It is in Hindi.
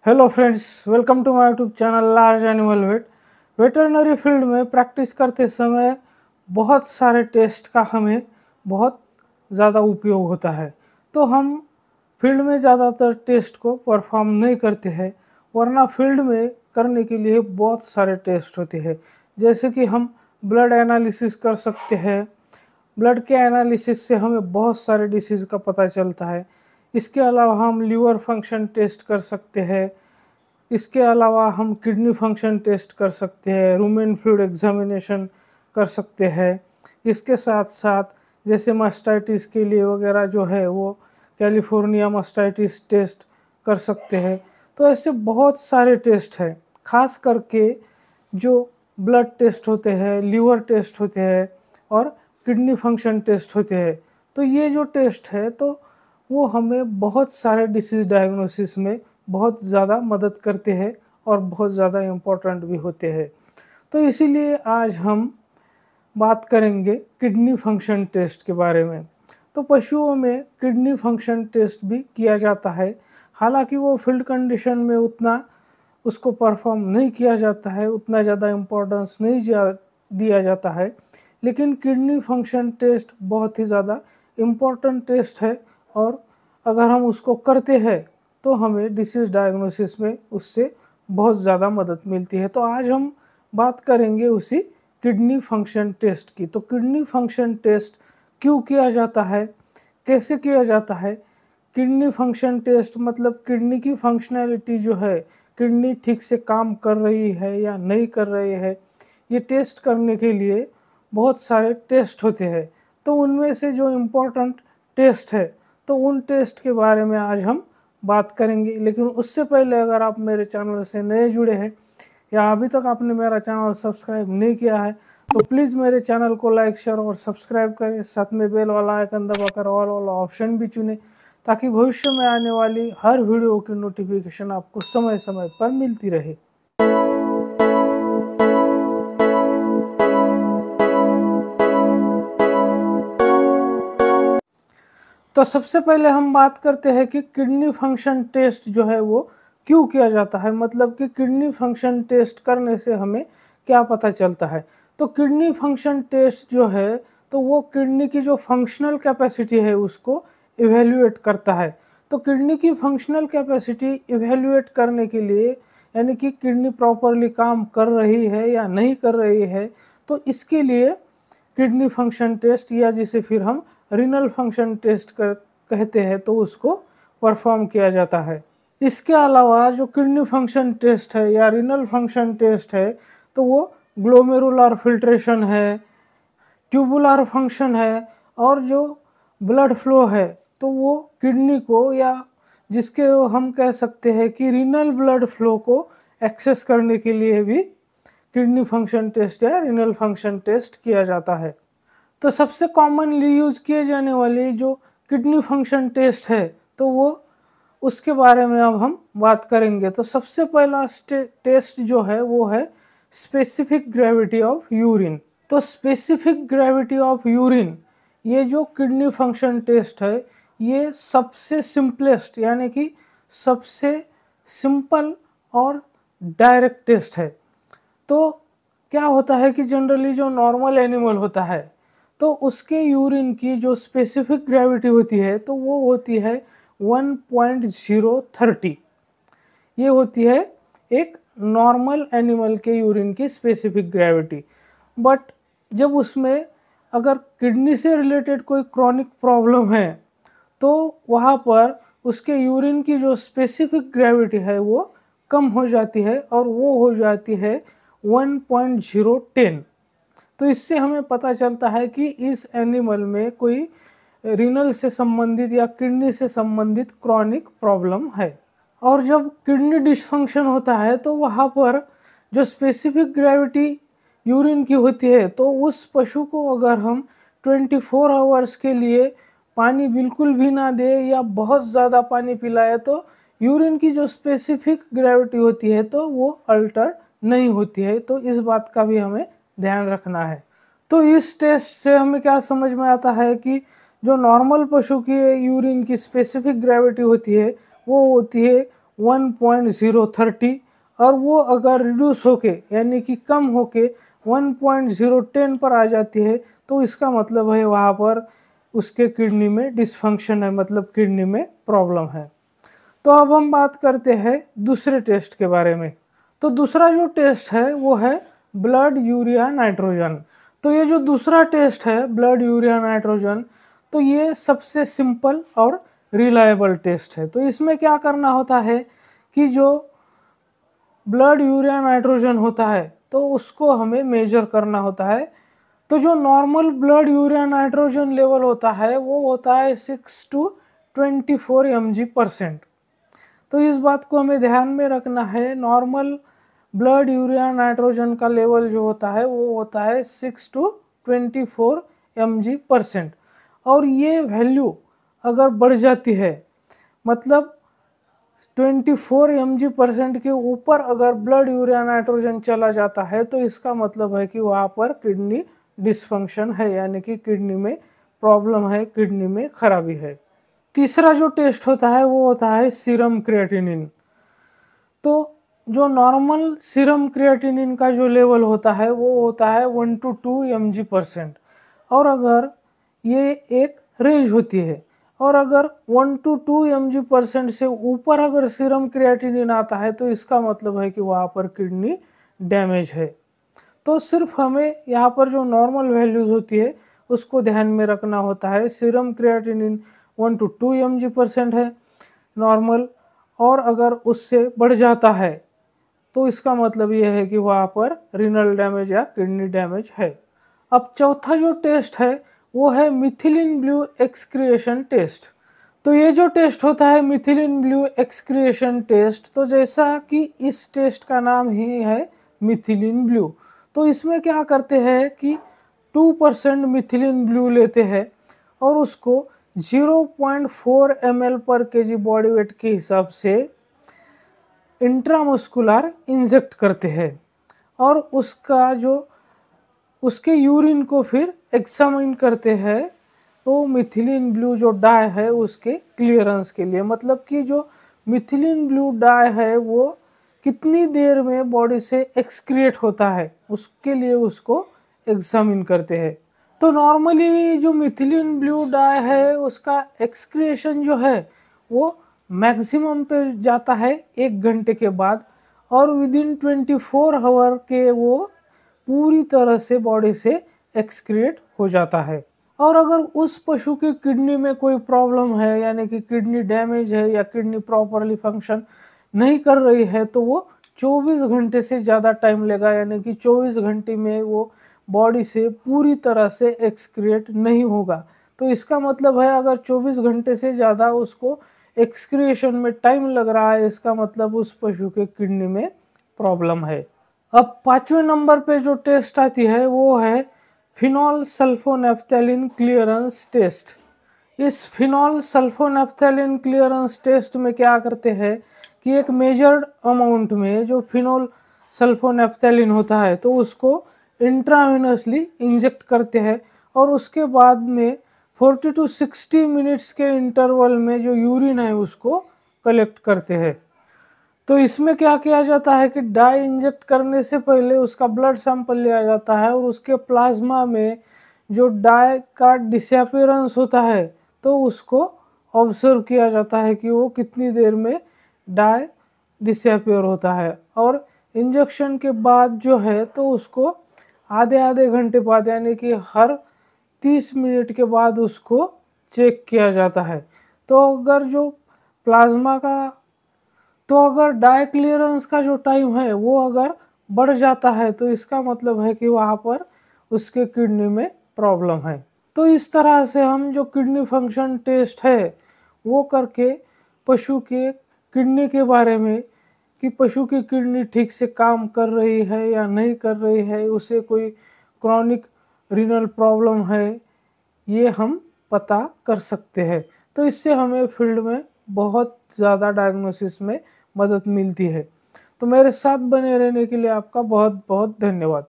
Hello friends, welcome to my YouTube channel large animal vet. Veterinary field में प्रैक्टिस करते समय बहुत सारे टेस्ट का हमें बहुत ज़्यादा उपयोग होता है। तो हम फील्ड में ज़्यादातर टेस्ट को परफॉर्म नहीं करते हैं, वरना फील्ड में करने के लिए बहुत सारे टेस्ट होते हैं। जैसे कि हम ब्लड एनालिसिस कर सकते हैं। ब्लड के एनालिसिस से हमें बहुत सारे डिसीज़ का पता चलता है। इसके अलावा हम लीवर फंक्शन टेस्ट कर सकते हैं। इसके अलावा हम किडनी फंक्शन टेस्ट कर सकते हैं, रूमेन फ्लूइड एग्जामिनेशन कर सकते हैं। इसके साथ साथ जैसे मास्टाइटिस के लिए वगैरह जो है वो कैलिफोर्निया मास्टाइटिस टेस्ट कर सकते हैं। तो ऐसे बहुत सारे टेस्ट हैं, खास करके जो ब्लड टेस्ट होते हैं, लीवर टेस्ट होते हैं और किडनी फंक्शन टेस्ट होते हैं। तो ये जो टेस्ट है तो वो हमें बहुत सारे डिसीज़ डायग्नोसिस में बहुत ज़्यादा मदद करते हैं और बहुत ज़्यादा इम्पोर्टेंट भी होते हैं। तो इसीलिए आज हम बात करेंगे किडनी फंक्शन टेस्ट के बारे में। तो पशुओं में किडनी फंक्शन टेस्ट भी किया जाता है। हालांकि वो फील्ड कंडीशन में उतना उसको परफॉर्म नहीं किया जाता है, उतना ज़्यादा इम्पोर्टेंस नहीं दिया जाता है, लेकिन किडनी फंक्शन टेस्ट बहुत ही ज़्यादा इम्पोर्टेंट टेस्ट है और अगर हम उसको करते हैं तो हमें डिसीज़ डायग्नोसिस में उससे बहुत ज़्यादा मदद मिलती है। तो आज हम बात करेंगे उसी किडनी फंक्शन टेस्ट की। तो किडनी फंक्शन टेस्ट क्यों किया जाता है, कैसे किया जाता है? किडनी फंक्शन टेस्ट मतलब किडनी की फंक्शनैलिटी जो है, किडनी ठीक से काम कर रही है या नहीं कर रही है, ये टेस्ट करने के लिए बहुत सारे टेस्ट होते हैं। तो उनमें से जो इम्पोर्टेंट टेस्ट है तो उन टेस्ट के बारे में आज हम बात करेंगे। लेकिन उससे पहले अगर आप मेरे चैनल से नए जुड़े हैं या अभी तक आपने मेरा चैनल सब्सक्राइब नहीं किया है तो प्लीज़ मेरे चैनल को लाइक, शेयर और सब्सक्राइब करें। साथ में बेल वाला आइकन दबाकर ऑल वाला ऑप्शन भी चुनें ताकि भविष्य में आने वाली हर वीडियो की नोटिफिकेशन आपको समय समय पर मिलती रहे। तो सबसे पहले हम बात करते हैं कि किडनी फंक्शन टेस्ट जो है वो क्यों किया जाता है, मतलब कि किडनी फंक्शन टेस्ट करने से हमें क्या पता चलता है। तो किडनी फंक्शन टेस्ट जो है तो वो किडनी की जो फंक्शनल कैपेसिटी है उसको इवेल्युएट करता है। तो किडनी की फंक्शनल कैपेसिटी इवेल्युएट करने के लिए, यानी कि किडनी प्रॉपरली काम कर रही है या नहीं कर रही है, तो इसके लिए किडनी फंक्शन टेस्ट या जिसे फिर हम रीनल फंक्शन टेस्ट कहते हैं तो उसको परफॉर्म किया जाता है। इसके अलावा जो किडनी फंक्शन टेस्ट है या रीनल फंक्शन टेस्ट है तो वो ग्लोमेरुलर फिल्ट्रेशन है, ट्यूबुलर फंक्शन है और जो ब्लड फ्लो है तो वो किडनी को या जिसके हम कह सकते हैं कि रीनल ब्लड फ्लो को एक्सेस करने के लिए भी किडनी फंक्शन टेस्ट या रीनल फंक्शन टेस्ट किया जाता है। तो सबसे कॉमनली यूज किए जाने वाली जो किडनी फंक्शन टेस्ट है तो वो उसके बारे में अब हम बात करेंगे। तो सबसे पहला टेस्ट जो है वो है स्पेसिफिक ग्रेविटी ऑफ यूरिन। तो स्पेसिफिक ग्रेविटी ऑफ यूरिन ये जो किडनी फंक्शन टेस्ट है ये सबसे सिंपलेस्ट यानी कि सबसे सिंपल और डायरेक्ट टेस्ट है। तो क्या होता है कि जनरली जो नॉर्मल एनिमल होता है तो उसके यूरिन की जो स्पेसिफिक ग्रेविटी होती है तो वो होती है 1.030। ये होती है एक नॉर्मल एनिमल के यूरिन की स्पेसिफिक ग्रेविटी। बट जब उसमें अगर किडनी से रिलेटेड कोई क्रॉनिक प्रॉब्लम है तो वहाँ पर उसके यूरिन की जो स्पेसिफिक ग्रेविटी है वो कम हो जाती है और वो हो जाती है 1.010। तो इससे हमें पता चलता है कि इस एनिमल में कोई रीनल से संबंधित या किडनी से संबंधित क्रॉनिक प्रॉब्लम है। और जब किडनी डिसफंक्शन होता है तो वहाँ पर जो स्पेसिफिक ग्रेविटी यूरिन की होती है तो उस पशु को अगर हम 24 आवर्स के लिए पानी बिल्कुल भी ना दे या बहुत ज़्यादा पानी पिलाए तो यूरिन की जो स्पेसिफिक ग्रेविटी होती है तो वो अल्टर नहीं होती है। तो इस बात का भी हमें ध्यान रखना है। तो इस टेस्ट से हमें क्या समझ में आता है कि जो नॉर्मल पशु की यूरिन की स्पेसिफिक ग्रेविटी होती है वो होती है 1.030 और वो अगर रिड्यूस होके यानी कि कम होके 1.010 पर आ जाती है तो इसका मतलब है वहाँ पर उसके किडनी में डिसफंक्शन है, मतलब किडनी में प्रॉब्लम है। तो अब हम बात करते हैं दूसरे टेस्ट के बारे में। तो दूसरा जो टेस्ट है वो है ब्लड यूरिया नाइट्रोजन। तो ये जो दूसरा टेस्ट है ब्लड यूरिया नाइट्रोजन, तो ये सबसे सिंपल और रिलायबल टेस्ट है। तो इसमें क्या करना होता है कि जो ब्लड यूरिया नाइट्रोजन होता है तो उसको हमें मेजर करना होता है। तो जो normal blood urea nitrogen level होता है वो होता है 6 to 24 mg%। तो इस बात को हमें ध्यान में रखना है, नॉर्मल ब्लड यूरिया नाइट्रोजन का लेवल जो होता है वो होता है 6 to 24 mg%। और ये वैल्यू अगर बढ़ जाती है, मतलब 24 mg% के ऊपर अगर ब्लड यूरिया नाइट्रोजन चला जाता है तो इसका मतलब है कि वहाँ पर किडनी डिसफंक्शन है, यानी कि किडनी में प्रॉब्लम है, किडनी में खराबी है। तीसरा जो टेस्ट होता है वो होता है सीरम क्रिएटिनिन। तो जो नॉर्मल सीरम क्रिएटिनिन का जो लेवल होता है वो होता है 1 to 2 mg%। और अगर ये एक रेंज होती है और अगर 1 to 2 mg% से ऊपर अगर सीरम क्रिएटिनिन आता है तो इसका मतलब है कि वहाँ पर किडनी डैमेज है। तो सिर्फ हमें यहाँ पर जो नॉर्मल वैल्यूज होती है उसको ध्यान में रखना होता है। सीरम क्रिएटिनिन 1 to 2 mg% है नॉर्मल, और अगर उससे बढ़ जाता है तो इसका मतलब ये है कि वहाँ पर रीनल डैमेज या किडनी डैमेज है। अब चौथा जो टेस्ट है वो है मिथिलिन ब्लू एक्सक्रिएशन टेस्ट। तो ये जो टेस्ट होता है मिथिलिन ब्लू एक्सक्रिएशन टेस्ट, तो जैसा कि इस टेस्ट का नाम ही है मिथिलिन ब्लू, तो इसमें क्या करते हैं कि 2% मिथिलिन ब्लू लेते हैं और उसको 0.4 ml पर केजी बॉडी वेट के हिसाब से इंट्रामस्कुलर इंजेक्ट करते हैं और उसका जो उसके यूरिन को फिर एग्जामिन करते हैं। तो मिथिलिन ब्लू जो डाई है उसके क्लियरेंस के लिए, मतलब कि जो मिथिलिन ब्लू डाई है वो कितनी देर में बॉडी से एक्सक्रिएट होता है उसके लिए उसको एग्जामिन करते हैं। तो नॉर्मली जो मिथिलिन ब्लू डाई है उसका एक्सक्रिएशन जो है वो मैक्सिमम पे जाता है 1 घंटे के बाद, और विदिन 24 आवर के वो पूरी तरह से बॉडी से एक्सक्रिएट हो जाता है। और अगर उस पशु की किडनी में कोई प्रॉब्लम है, यानी कि किडनी डैमेज है या किडनी प्रॉपरली फंक्शन नहीं कर रही है, तो वो 24 घंटे से ज़्यादा टाइम लेगा, यानी कि 24 घंटे में वो बॉडी से पूरी तरह से एक्सक्रिएट नहीं होगा। तो इसका मतलब है अगर 24 घंटे से ज़्यादा उसको एक्सक्रिएशन में टाइम लग रहा है, इसका मतलब उस पशु के किडनी में प्रॉब्लम है। अब 5वें नंबर पे जो टेस्ट आती है वो है फिनॉल सल्फोनेफ्थैलिन क्लियरेंस टेस्ट। इस फिनॉल सल्फोनेफ्थैलिन क्लियरेंस टेस्ट में क्या करते हैं कि एक मेजर्ड अमाउंट में जो फिनॉल सल्फोनेफ्थैलिन होता है तो उसको इंट्रावेनसली इंजेक्ट करते हैं और उसके बाद में 40 to 60 मिनट्स के इंटरवल में जो यूरिन है उसको कलेक्ट करते हैं। तो इसमें क्या किया जाता है कि डाई इंजेक्ट करने से पहले उसका ब्लड सैंपल लिया जाता है और उसके प्लाज्मा में जो डाई का डिसअपीयरेंस होता है तो उसको ऑब्जर्व किया जाता है कि वो कितनी देर में डाई डिसअपीयर होता है। और इंजेक्शन के बाद जो है तो उसको आधे घंटे बाद, यानी कि हर 30 मिनट के बाद उसको चेक किया जाता है। तो अगर डाई क्लियरेंस का जो टाइम है वो अगर बढ़ जाता है तो इसका मतलब है कि वहाँ पर उसके किडनी में प्रॉब्लम है। तो इस तरह से हम जो किडनी फंक्शन टेस्ट है वो करके पशु के किडनी के बारे में कि पशु की किडनी ठीक से काम कर रही है या नहीं कर रही है, उसे कोई क्रॉनिक रीनल प्रॉब्लम है, ये हम पता कर सकते हैं। तो इससे हमें फील्ड में बहुत ज़्यादा डायग्नोसिस में मदद मिलती है। तो मेरे साथ बने रहने के लिए आपका बहुत बहुत धन्यवाद।